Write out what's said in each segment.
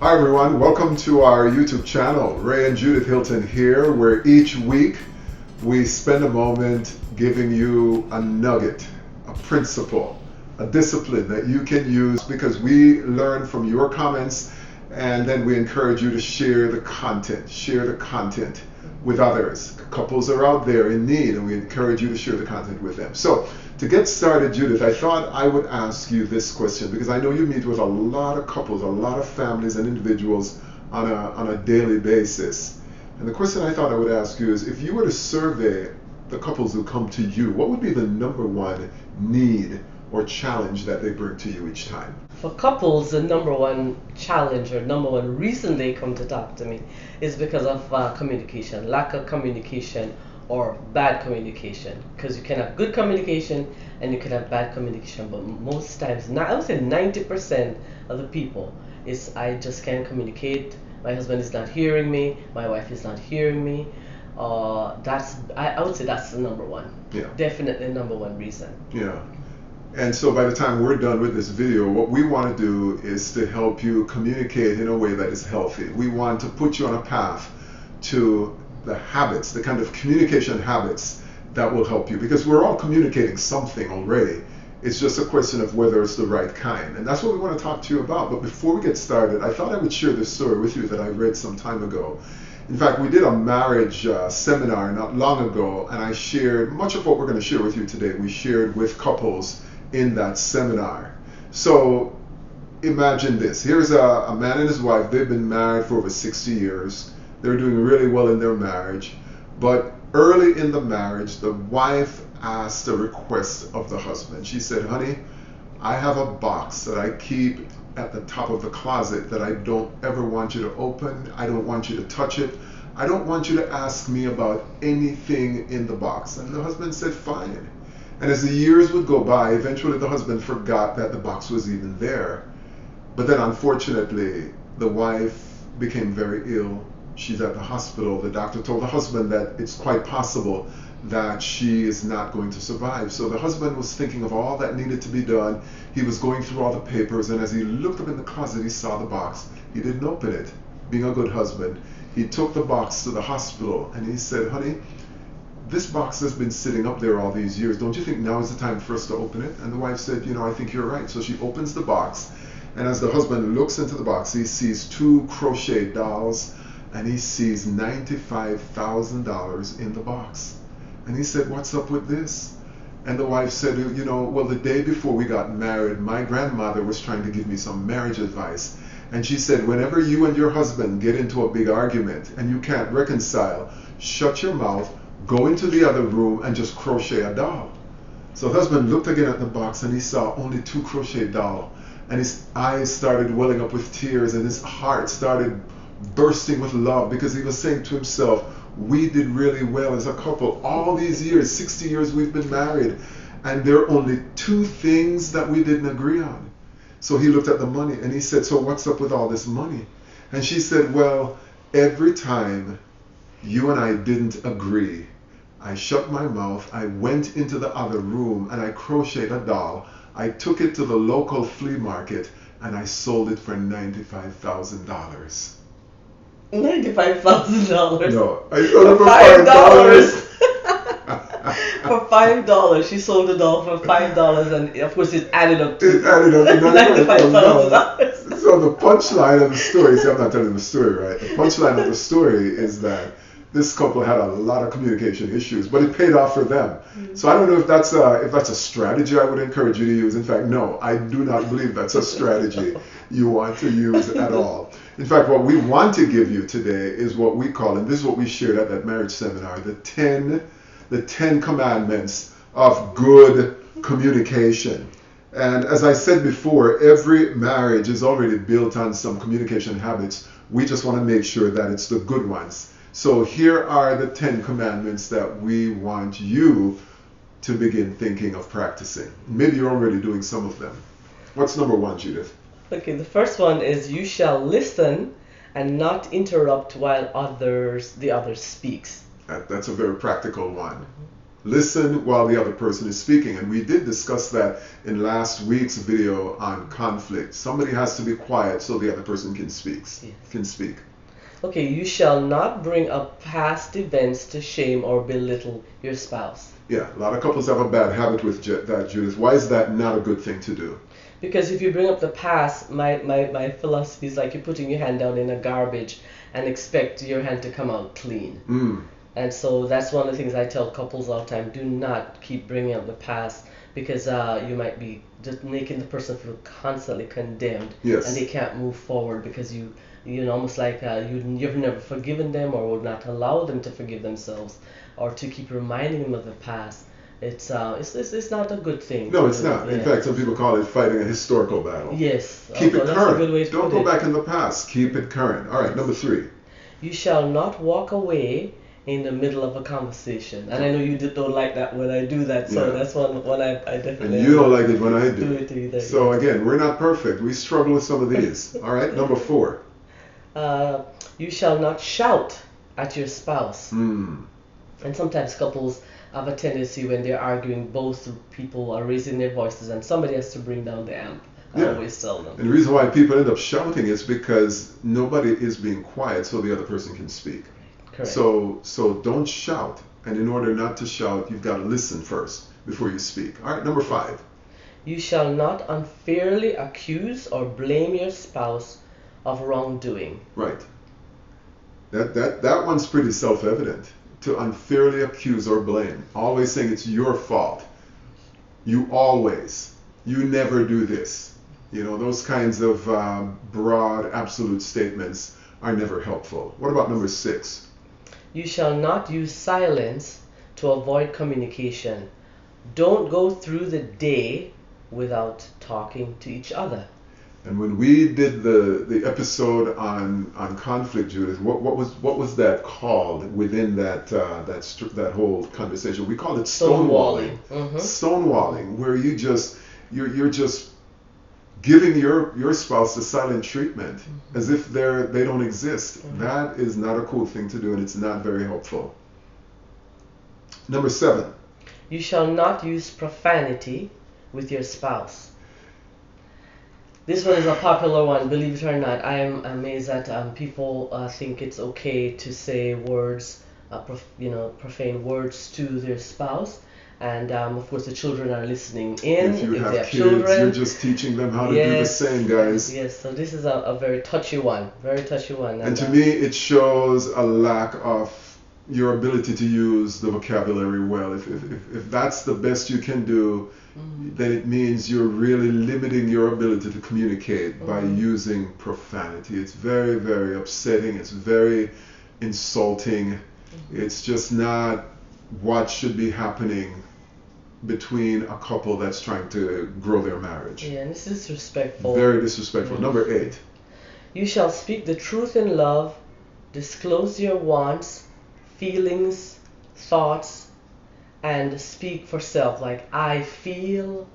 Hi everyone, welcome to our YouTube channel. Ray and Judith Hilton here, where each week we spend a moment giving you a nugget, a principle, a discipline that you can use because we learn from your comments, and then we encourage you to share the content with others. Couples are out there in need, and we encourage you to share the content with them. So to get started, Judith, I thought I would ask you this question because I know you meet with a lot of couples, a lot of families and individuals on a daily basis. And the question I thought I would ask you is, if you were to survey the couples who come to you, what would be the number one need or challenge that they bring to you each time? For couples, the number one challenge or number one reason they come to talk to me is because of communication, lack of communication or bad communication. Because you can have good communication and you can have bad communication, but most times, I would say 90% of the people is I just can't communicate. My husband is not hearing me. My wife is not hearing me. I would say that's the number one. Yeah. Definitely number one reason. Yeah. And so by the time we're done with this video, what we want to do is to help you communicate in a way that is healthy. We want to put you on a path to the habits, the kind of communication habits that will help you, because we're all communicating something already. It's just a question of whether it's the right kind. And that's what we want to talk to you about. But before we get started, I thought I would share this story with you that I read some time ago. In fact, we did a marriage seminar not long ago, and I shared much of what we're going to share with you today. We shared with couples in that seminar. So imagine this. Here's a man and his wife. They've been married for over 60 years. They're doing really well in their marriage. But early in the marriage, the wife asked a request of the husband. She said, "Honey, I have a box that I keep at the top of the closet that I don't ever want you to open. I don't want you to touch it. I don't want you to ask me about anything in the box." And the husband said, "Fine." And as the years would go by, eventually the husband forgot that the box was even there. But then unfortunately, the wife became very ill. She's at the hospital. The doctor told the husband that it's quite possible that she is not going to survive. So the husband was thinking of all that needed to be done. He was going through all the papers, and as he looked up in the closet, he saw the box. He didn't open it. Being a good husband, he took the box to the hospital, and he said, "Honey, this box has been sitting up there all these years. Don't you think now is the time for us to open it?" And the wife said, "I think you're right." So she opens the box, and as the husband looks into the box, he sees 2 crochet dolls, and he sees $95,000 in the box. And he said, "What's up with this?" And the wife said, "Well, the day before we got married, my grandmother was trying to give me some marriage advice. And she said, whenever you and your husband get into a big argument and you can't reconcile, shut your mouth, go into the other room and just crochet a doll." So the husband looked again at the box and he saw only 2 crochet dolls. And his eyes started welling up with tears and his heart started bursting with love, because he was saying to himself, we did really well as a couple. All these years, 60 years we've been married, and there are only 2 things that we didn't agree on. So he looked at the money and he said, "So what's up with all this money?" And she said, "Well, every time you and I didn't agree, I shut my mouth, I went into the other room and I crocheted a doll. I took it to the local flea market and I sold it for $95,000. $95,000. No, I sold it For for $5. $5. For $5, she sold the doll for $5, and of course it added up to It added up to $95,000. So the punchline of the story, see, I'm not telling the story, right? The punchline of the story is that this couple had a lot of communication issues, but it paid off for them. Mm-hmm. So I don't know if that's a strategy I would encourage you to use. In fact, no, I do not believe that's a strategy you want to use at all. In fact, what we want to give you today is what we call, and this is what we shared at that marriage seminar, the 10 commandments of good communication. And as I said before, every marriage is already built on some communication habits. We just want to make sure that it's the good ones. So here are the 10 commandments that we want you to begin thinking of practicing. Maybe you're already doing some of them. What's number 1, Judith? Okay, the first one is, you shall listen and not interrupt while the others speaks. That's a very practical one. Listen while the other person is speaking. And we did discuss that in last week's video on conflict. Somebody has to be quiet so the other person can speak. Yes. Can speak. Okay, you shall not bring up past events to shame or belittle your spouse. Yeah, a lot of couples have a bad habit with that, Judith. Why is that not a good thing to do? Because if you bring up the past, my philosophy is like you're putting your hand down in a garbage and expect your hand to come out clean. And so that's one of the things I tell couples all the time. Do not keep bringing up the past, because you might be just making the person feel constantly condemned. Yes. And they can't move forward because you almost like you've never forgiven them, or would not allow them to forgive themselves, or to keep reminding them of the past. It's not a good thing. No, it's not. Yeah. In fact, some people call it fighting a historical battle. Yes. Keep it that's current. a good way to Don't put go it. back in the past. Keep it current. All right, number 3. You shall not walk away in the middle of a conversation. And I know you don't like that when I do that, so that's one I definitely. And you don't like it when I do. Do it either. So again, we're not perfect. We struggle with some of these. All right, number 4. You shall not shout at your spouse. And sometimes couples have a tendency, when they're arguing, both people are raising their voices and somebody has to bring down the amp. I always tell them. And the reason why people end up shouting is because nobody is being quiet so the other person can speak. Correct. So don't shout. And in order not to shout, you've got to listen first before you speak. All right, number 5. You shall not unfairly accuse or blame your spouse of wrongdoing. Right. That one's pretty self-evident. To unfairly accuse or blame. Always saying it's your fault. You never do this. Those kinds of broad, absolute statements are never helpful. What about number 6? You shall not use silence to avoid communication. Don't go through the day without talking to each other. And when we did the episode on conflict, Judith, what was that called within that whole conversation? We called it stonewalling. Stonewalling, where you're just giving your spouse the silent treatment as if they don't exist. That is not a cool thing to do, and it's not very helpful. Number 7. You shall not use profanity with your spouse. This one is a popular one, believe it or not. I am amazed that people think it's okay to say words, profane words to their spouse. And of course, the children are listening in. If you have they have kids, children, you're just teaching them how to do the same, guys. Yes, so this is a very touchy one. And to me, it shows a lack of your ability to use the vocabulary well. If that's the best you can do, then it means you're really limiting your ability to communicate by using profanity. It's very, very upsetting. It's very insulting. It's just not what should be happening between a couple that's trying to grow their marriage. Yeah, and it's disrespectful. Very disrespectful. Number 8. You shall speak the truth in love, disclose your wants, feelings, thoughts, and speak for self. Like, I feel,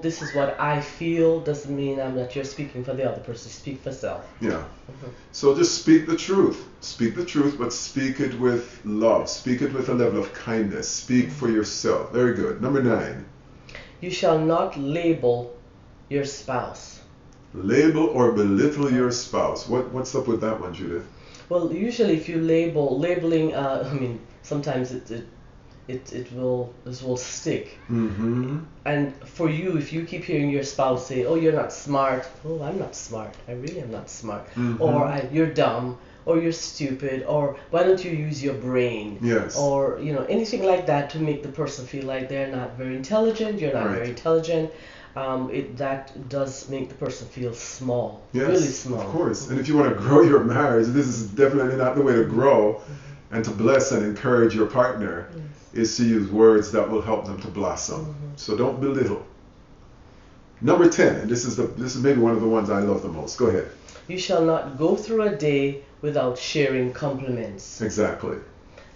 this is what I feel, doesn't mean that you're speaking for the other person. Speak for self. Yeah. So just speak the truth. Speak the truth, but speak it with love. Speak it with a level of kindness. Speak for yourself. Very good. Number 9. You shall not label your spouse. Label or belittle your spouse. What's up with that one, Judith? Well, usually if you labeling, sometimes it will stick. And for you, if you keep hearing your spouse say, "Oh, you're not smart," "Oh, I'm not smart. I really am not smart," or "You're dumb," or "You're stupid," or "Why don't you use your brain?" Yes. Or anything like that to make the person feel like they're not very intelligent. You're not very intelligent. That does make the person feel small. Yes, really small. Of course. And if you want to grow your marriage, this is definitely not the way to grow and to bless and encourage your partner. Is to use words that will help them to blossom. So don't belittle. Number 10, and this is maybe one of the ones I love the most. Go ahead. You shall not go through a day without sharing compliments. Exactly.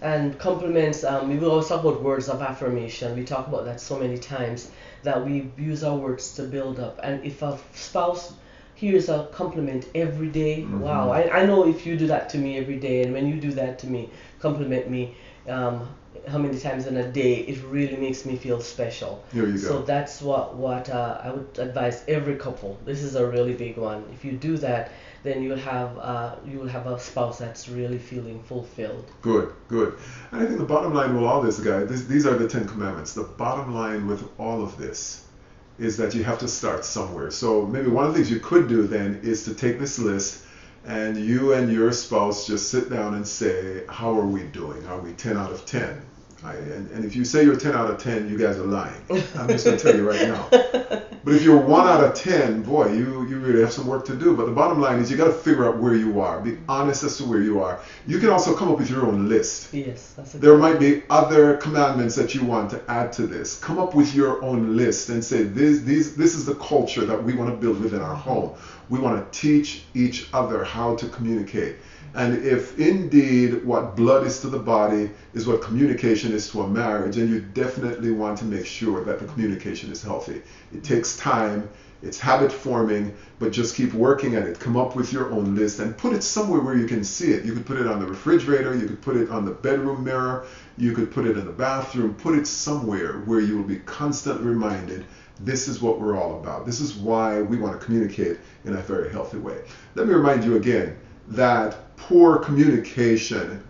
And compliments, we will always talk about words of affirmation. We talk about that so many times, that we use our words to build up. And if a spouse hears a compliment every day, wow, I know if you do that to me every day, and when you do that to me, compliment me, um, how many times in a day, it really makes me feel special. Here you So go. that's what I would advise every couple. This is a really big one. If you do that, then you'll have a spouse that's really feeling fulfilled. Good, good. And I think the bottom line with all this, guys, these are the Ten Commandments. The bottom line with all of this is that you have to start somewhere. So maybe one of the things you could do then is to take this list and you and your spouse just sit down and say, how are we doing? Are we 10 out of 10? And if you say you're 10 out of 10, you guys are lying. I'm just going to tell you right now. But if you're 1 out of 10, boy, you really have some work to do. But the bottom line is you got to figure out where you are. Be honest as to where you are. You can also come up with your own list. Yes, that's a There good might be other commandments that you want to add to this. Come up with your own list and say, this is the culture that we want to build within our home. We want to teach each other how to communicate. And if indeed what blood is to the body is what communication is to a marriage, then you definitely want to make sure that the communication is healthy. It takes time, it's habit forming, but just keep working at it. Come up with your own list and put it somewhere where you can see it. You could put it on the refrigerator, you could put it on the bedroom mirror, you could put it in the bathroom. Put it somewhere where you will be constantly reminded, this is what we're all about. This is why we want to communicate in a very healthy way. Let me remind you again that poor communication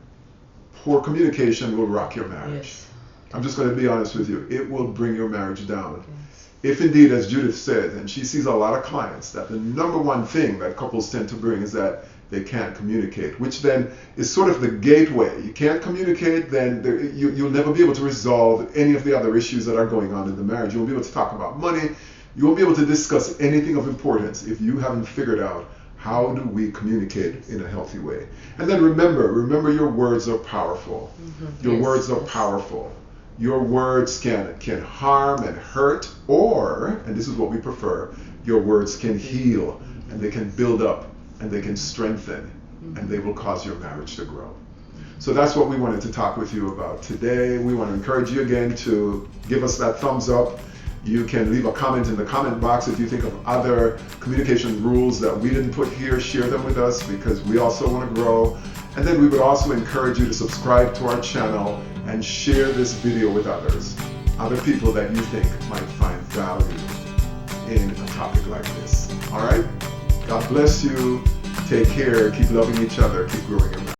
will rock your marriage. Yes. I'm just going to be honest with you. It will bring your marriage down. Yes. If indeed, as Judith said, and she sees a lot of clients, that the number one thing that couples tend to bring is that they can't communicate, which then is sort of the gateway. You can't communicate, then you'll never be able to resolve any of the other issues that are going on in the marriage. You won't be able to talk about money. You won't be able to discuss anything of importance if you haven't figured out how do we communicate in a healthy way. And then remember your words are powerful. Mm-hmm. Your Yes, words are yes. powerful. Your words can harm and hurt, or, and this is what we prefer, your words can heal and they can build up and they can strengthen and they will cause your marriage to grow. So that's what we wanted to talk with you about today. We want to encourage you again to give us that thumbs up. You can leave a comment in the comment box if you think of other communication rules that we didn't put here. Share them with us because we also want to grow. And then we would also encourage you to subscribe to our channel and share this video with others, other people that you think might find value in a topic like this. All right? God bless you. Take care. Keep loving each other. Keep growing your